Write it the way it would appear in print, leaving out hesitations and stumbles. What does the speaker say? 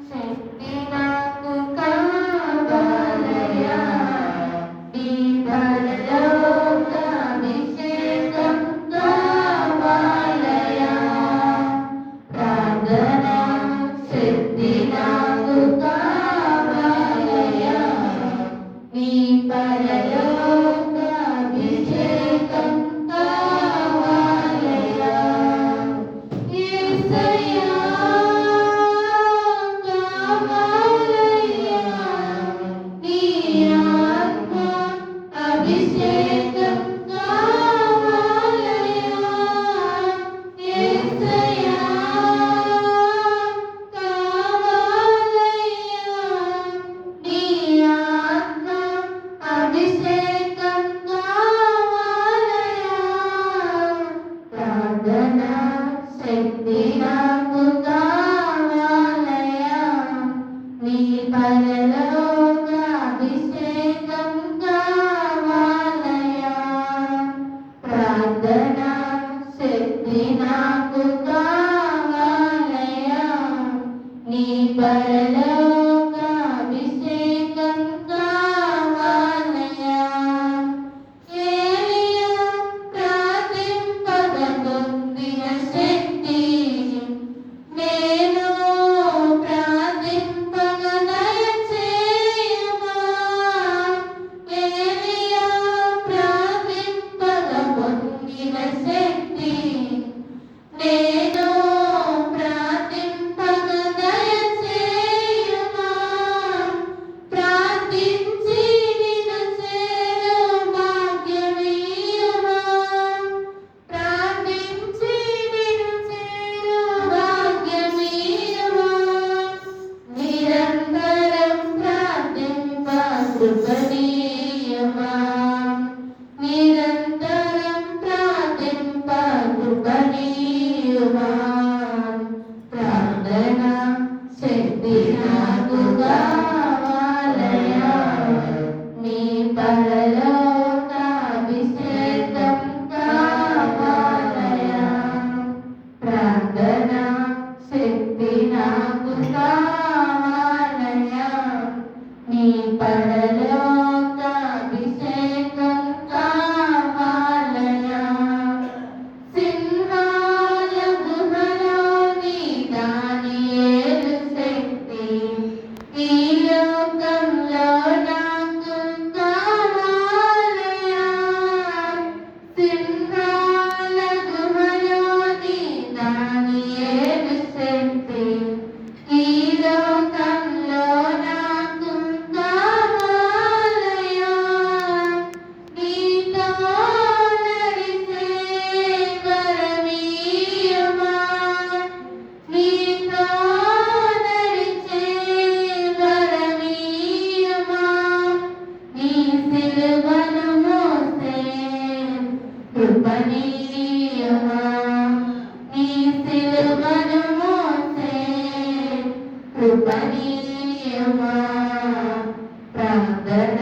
శక్తి నాకు కావాలయా, నీ పరలోకాభిషేకం కావాలయా. ప్రార్థన శక్తి నాకు కావాలయా, నీ పరలోకాభిషేకం కావాలయా. యేసయ్యా అభిషేకం కావాలయా, యేసయ్యా కావాలయా. నీ ఆత్మ అభిషేకం కావాలయా. ప్రార్థన శక్తి నాకు కావాలయా, నీ పరలోక అభిషేకం కావాలయా. ప్రార్థన శక్తి నాకు కావాలయా, నీ పరలోక అభిషేకం కావాలయా. ఏలియా ప్రార్థింపగ పొందిన శక్తి నేను ప్రార్థింపగ దయచేయుమా. ఏలియా ప్రార్థింపగ పొందిన శక్తి నేను ప్రార్థింపగ దయచేయుమా. ప్రార్థించి నిన్ను చేరు భాగ్యమీయుమా. ప్రార్థించి నిన్ను చేరు భాగ్యమీయుమా. నిరంతరం ప్రార్థింప కృపణీయమా. నిరంతరం ప్రార్థింప కృపణీయమా. ప్రార్థన శక్తి నాకు కావాలయా, నీ పరలోక అభిషేకం కావాలయా. ప్రార్థన శక్తి నాకు కావాలయా, నీ పరలోక అభిషేకం కావాలయా. సింహాల గుహలోని దానియేలు శక్తి ఈ లోకంలో నాకు కావాలయా. సింహాల గుహలోని దానియేలు శక్తి ఈ లోకంలో నాకు కావాలయా. నీతో నడిచే వరమీయుమా. నీతో నడిచే వరమీయుమా. నీ సిలువను మోసే కృపణీయుమా. నీ సిలువను మోసే కృపణీయుమా. ప్రార్థన